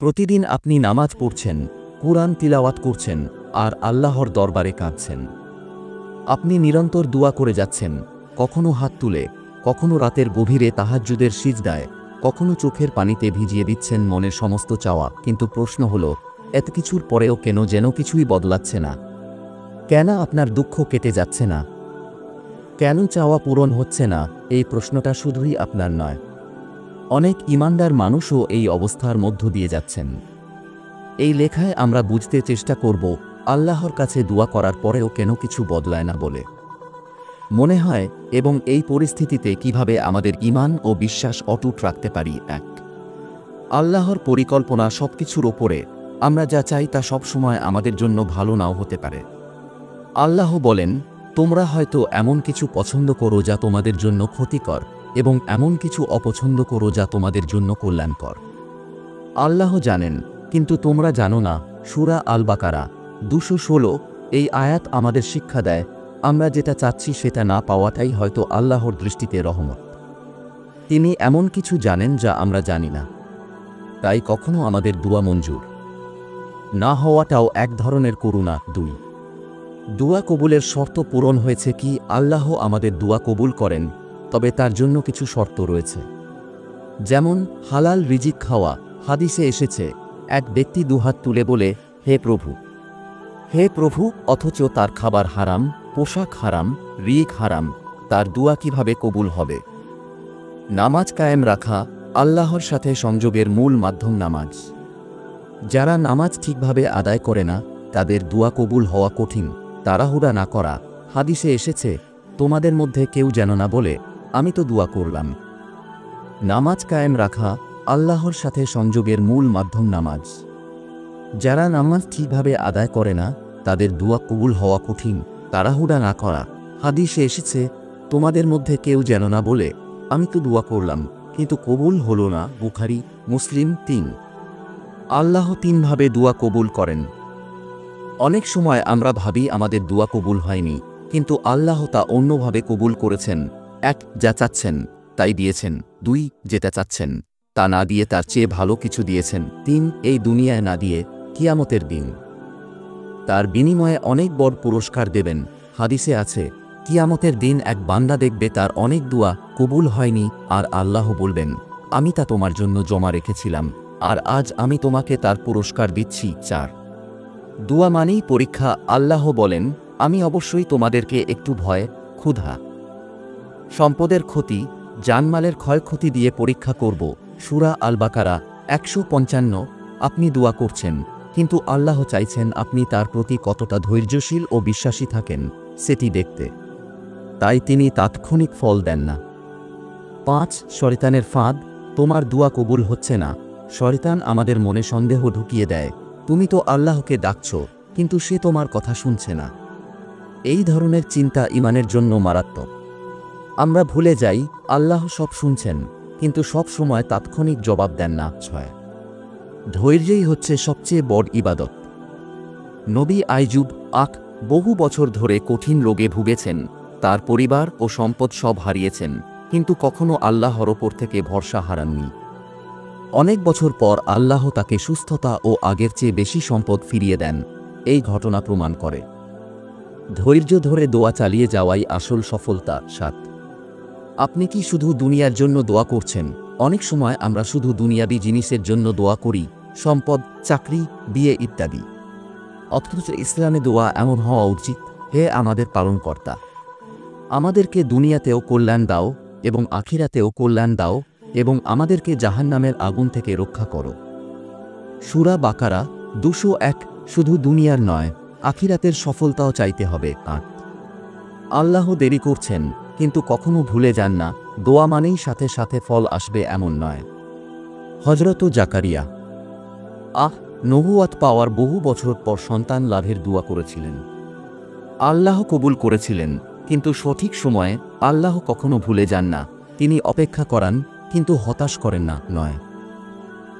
প্রতিদিন আপনি নামাজ পড়ছেন, কুরআন তিলাওয়াত করছেন আর আল্লাহর দরবারে কাঁদছেন। আপনি নিরন্তর দোয়া করে যাচ্ছেন, কখনো হাত তুলে, কখনো রাতের গভীরে তাহাজ্জুদের সিজদায়, কখনো চোখের পানিতে ভিজিয়ে দিচ্ছেন মনের সমস্ত চাওয়া। কিন্তু প্রশ্ন হলো, এত কিছুর পরেও কেন যেন কিছুই বদলাচ্ছে না? কেন আপনার দুঃখ কেটে যাচ্ছে না? কেন চাওয়া পূরণ হচ্ছে না? এই প্রশ্নটা শুধুই আপনার নয়, অনেক ঈমানদার মানুষও এই অবস্থার মধ্য দিয়ে যাচ্ছেন। এই লেখায় আমরা বুঝতে চেষ্টা করব আল্লাহর কাছে দোয়া করার পরেও কেন কিছু বদলায় না বলে মনে হয়, এবং এই পরিস্থিতিতে কিভাবে আমাদের ঈমান ও বিশ্বাস অটুট রাখতে পারি। আল্লাহর পরিকল্পনা সবকিছুর ওপরে। আমরা যা চাই তা সবসময় আমাদের জন্য ভালো নাও হতে পারে। আল্লাহ বলেন, তোমরা হয়তো এমন কিছু পছন্দ করো যা তোমাদের জন্য ক্ষতিকর, এবং এমন কিছু অপছন্দ করো যা তোমাদের জন্য কল্যাণকর। আল্লাহ জানেন, কিন্তু তোমরা জানো না। সূরা আল বাকারা 216। এই আয়াত আমাদের শিক্ষা দেয়, আমরা যেটা চাচ্ছি সেটা না পাওয়াটাই হয়তো আল্লাহর দৃষ্টিতে রহমত। তিনি এমন কিছু জানেন যা আমরা জানি না, তাই কখনো আমাদের দোয়া মঞ্জুর না হওয়াটাও এক ধরনের করুণা। 2 দোয়া কবুলের শর্ত পূরণ হয়েছে কি? আল্লাহ আমাদের দোয়া কবুল করেন, তবে তার জন্য কিছু শর্ত রয়েছে। যেমন হালাল রিজিক খাওয়া। হাদিসে এসেছে, এক ব্যক্তি দুহাত তুলে বলে, হে প্রভু, হে প্রভু, অথচ তার খাবার হারাম, পোশাক হারাম, রিক হারাম। তার দোয়া কিভাবে কবুল হবে? নামাজ কায়েম রাখা। আল্লাহর সাথে সংযোগের মূল মাধ্যম নামাজ। যারা নামাজ ঠিকভাবে আদায় করে না, তাদের দোয়া কবুল হওয়া কঠিন। তাড়াহুড়া না করা। হাদিসে এসেছে, তোমাদের মধ্যে কেউ যেন না বলে, আমি তো দোয়া করলাম। নামাজ কায়েম রাখা। আল্লাহর সাথে সংযোগের মূল মাধ্যম নামাজ। যারা নামাজ ঠিকভাবে আদায় করে না, তাদের দোয়া কবুল হওয়া কঠিন। তাড়াহুড়া না করা। হাদিসে এসেছে, তোমাদের মধ্যে কেউ যেন না বলে, আমি তো দোয়া করলাম কিন্তু কবুল হলো না। বুখারী, মুসলিম। 3 আল্লাহ 3 ভাবে দোয়া কবুল করেন। অনেক সময় আমরা ভাবি আমাদের দোয়া কবুল হয়নি, কিন্তু আল্লাহ তা অন্যভাবে কবুল করেছেন। 1 যা চাচ্ছেন তাই দিয়েছেন। 2 যেটা চাচ্ছেন তা না দিয়ে তার চেয়ে ভালো কিছু দিয়েছেন। 3 এই দুনিয়ায় না দিয়ে কিয়ামতের দিন তার বিনিময়ে অনেক বড় পুরস্কার দেবেন। হাদিসে আছে, কিয়ামতের দিন এক বান্দা দেখবে তার অনেক দোয়া কবুল হয়নি, আর আল্লাহ বলবেন, আমি তা তোমার জন্য জমা রেখেছিলাম, আর আজ আমি তোমাকে তার পুরস্কার দিচ্ছি। 4 দোয়া মানেই পরীক্ষা। আল্লাহ বলেন, আমি অবশ্যই তোমাদেরকে একটু ভয়, ক্ষুধা, সম্পদের ক্ষতি, জানমালের ক্ষয়ক্ষতি দিয়ে পরীক্ষা করব। সূরা আল বাকারা 155। আপনি দোয়া করছেন, কিন্তু আল্লাহ চাইছেন আপনি তার প্রতি কতটা ধৈর্যশীল ও বিশ্বাসী থাকেন সেটি দেখতে। তাই তিনি তাৎক্ষণিক ফল দেন না। 5 শয়তানের ফাঁদ। তোমার দোয়া কবুল হচ্ছে না। শয়তান আমাদের মনে সন্দেহ ঢুকিয়ে দেয়, তুমি তো আল্লাহকে ডাকছ, কিন্তু সে তোমার কথা শুনছে না। এই ধরনের চিন্তা ঈমানের জন্য মারাত্মক। আমরা ভুলে যাই, আল্লাহ সব শুনছেন, কিন্তু সব সময় তাৎক্ষণিক জবাব দেন না। 6 ধৈর্যই হচ্ছে সবচেয়ে বড় ইবাদত। নবী আইয়ুব বহু বছর ধরে কঠিন রোগে ভুগেছেন। তার পরিবার ও সম্পদ সব হারিয়েছেন, কিন্তু কখনো আল্লাহর ওপর থেকে ভরসা হারাননি। অনেক বছর পর আল্লাহ তাকে সুস্থতা ও আগের চেয়ে বেশি সম্পদ ফিরিয়ে দেন। এই ঘটনা প্রমাণ করে ধৈর্য ধরে দোয়া চালিয়ে যাওয়াই আসল সফলতা। 7 আপনি কি শুধু দুনিয়ার জন্য দোয়া করছেন? অনেক সময় আমরা শুধু দুনিয়াবি জিনিসের জন্য দোয়া করি, সম্পদ, চাকরি, বিয়ে ইত্যাদি। অথচ ইসলামে দোয়া এমন হওয়া উচিত, হে আমাদের পালনকর্তা, আমাদেরকে দুনিয়াতেও কল্যাণ দাও এবং আখিরাতেও কল্যাণ দাও, এবং আমাদেরকে জাহান্নামের আগুন থেকে রক্ষা করো। সূরা বাকারা 201। শুধু দুনিয়ার নয়, আখিরাতের সফলতাও চাইতে হবে। 8 আল্লাহ দেরি করছেন, কিন্তু কখনো ভুলে যান না, দোয়া মানেই সাথে সাথে ফল আসবে এমন নয়। হযরত জাকারিয়া নবুয়াত পাওয়ার বহু বছর পর সন্তান লাভের দোয়া করেছিলেন। আল্লাহ কবুল করেছিলেন, কিন্তু সঠিক সময়ে। আল্লাহ কখনো ভুলে যান না, তিনি অপেক্ষা করান, কিন্তু হতাশ করেন না। নয়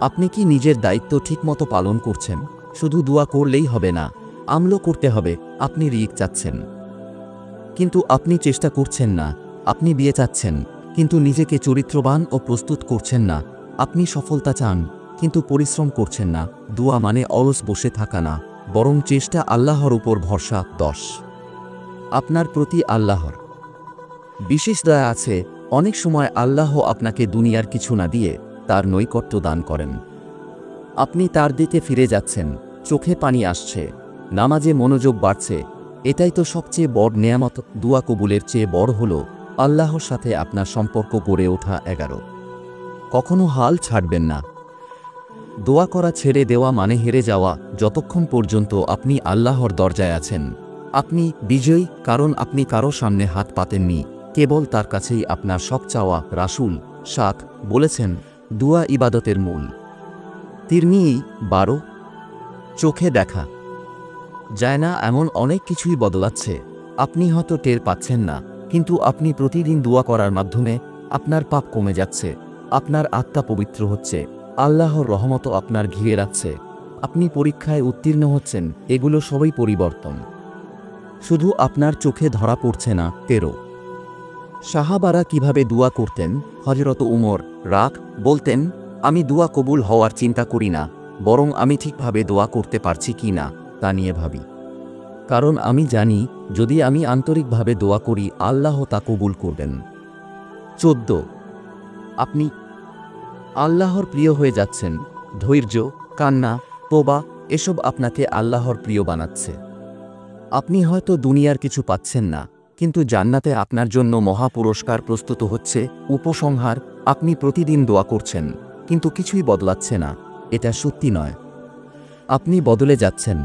আপনি কি নিজের দায়িত্ব ঠিকমতো পালন করছেন? শুধু দোয়া করলেই হবে না, আমল করতে হবে। আপনি রিক চাচ্ছেন, কিন্তু আপনি চেষ্টা করছেন না। আপনি বিয়ে চাচ্ছেন, কিন্তু নিজেকে চরিত্রবান ও প্রস্তুত করছেন না। আপনি সফলতা চান, কিন্তু পরিশ্রম করছেন না। দোয়া মানে অলস বসে থাকা না, বরং চেষ্টা। আল্লাহর উপর ভরসা। 10 আপনার প্রতি আল্লাহর বিশেষ দয়া আছে। অনেক সময় আল্লাহ আপনাকে দুনিয়ার কিছু না দিয়ে তার নৈকট্য দান করেন। আপনি তার দিকে ফিরে যাচ্ছেন, চোখে পানি আসছে, নামাজে মনোযোগ বাড়ছে। এটাই তো সবচেয়ে বড় নেয়ামত। দোয়া কবুলের চেয়ে বড় হল আল্লাহর সাথে আপনার সম্পর্ক গড়ে ওঠা। 11 কখনো হাল ছাড়বেন না। দোয়া করা ছেড়ে দেওয়া মানে হেরে যাওয়া। যতক্ষণ পর্যন্ত আপনি আল্লাহর দরজায় আছেন, আপনি বিজয়ী, কারণ আপনি কারো সামনে হাত পাতেননি, কেবল তার কাছেই আপনার সব চাওয়া। রাসূল 7 বলেছেন, দুয়া ইবাদতের মূল। তিরমিজি 12 চোখে দেখা যায় না এমন অনেক কিছুই বদলাচ্ছে। আপনি হয়তো টের পাচ্ছেন না, কিন্তু আপনি প্রতিদিন দোয়া করার মাধ্যমে আপনার পাপ কমে যাচ্ছে, আপনার আত্মা পবিত্র হচ্ছে, আল্লাহর রহমত আপনার ঘিরে রাখছে, আপনি পরীক্ষায় উত্তীর্ণ হচ্ছেন। এগুলো সবই পরিবর্তন, শুধু আপনার চোখে ধরা পড়ছে না। 13 সাহাবারা কিভাবে দোয়া করতেন। হযরত উমর বলতেন, আমি দোয়া কবুল হওয়ার চিন্তা করি না, বরং আমি ঠিকভাবে দোয়া করতে পারছি কি না তা নিয়ে ভাবি। কারণ আমি জানি, যদি আমি আন্তরিকভাবে দোয়া করি, আল্লাহ তা কবুল করবেন। 14 আপনি আল্লাহর প্রিয় হয়ে যাচ্ছেন। ধৈর্য, কান্না, তোবা এসব আপনাকে আল্লাহর প্রিয় বানাচ্ছে। আপনি হয়তো দুনিয়ার কিছু পাচ্ছেন না, কিন্তু জান্নাতে আপনার জন্য মহা পুরস্কার প্রস্তুত হচ্ছে। উপসংহার, আপনি প্রতিদিন দোয়া করছেন, কিন্তু কিছুই বদলাচ্ছে না। এটা সত্যি নয়। আপনি বদলে যাচ্ছেন।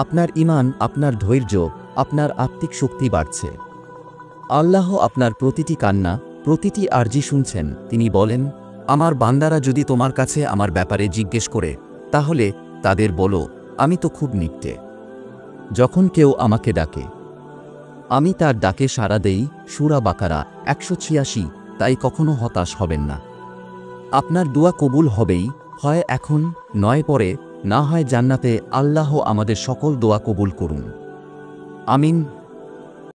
আপনার ঈমান, আপনার ধৈর্য, আপনার আত্মিক শক্তি বাড়ছে। আল্লাহ আপনার প্রতিটি কান্না, প্রতিটি আরজি শুনছেন। তিনি বলেন, আমার বান্দারা যদি তোমার কাছে আমার ব্যাপারে জিজ্ঞেস করে, তাহলে তাদের বলো, আমি তো খুব নিকটে। যখন কেউ আমাকে ডাকে, আমি তার ডাকে সাড়া দেই। সূরা বাকারা 186। তাই কখনো হতাশ হবেন না। আপনার দোয়া কবুল হবেই, হয় এখন, নয় পরে, না হয় জান্নাতে। আল্লাহ আমাদের সকল দোয়া কবুল করুন। আমিন।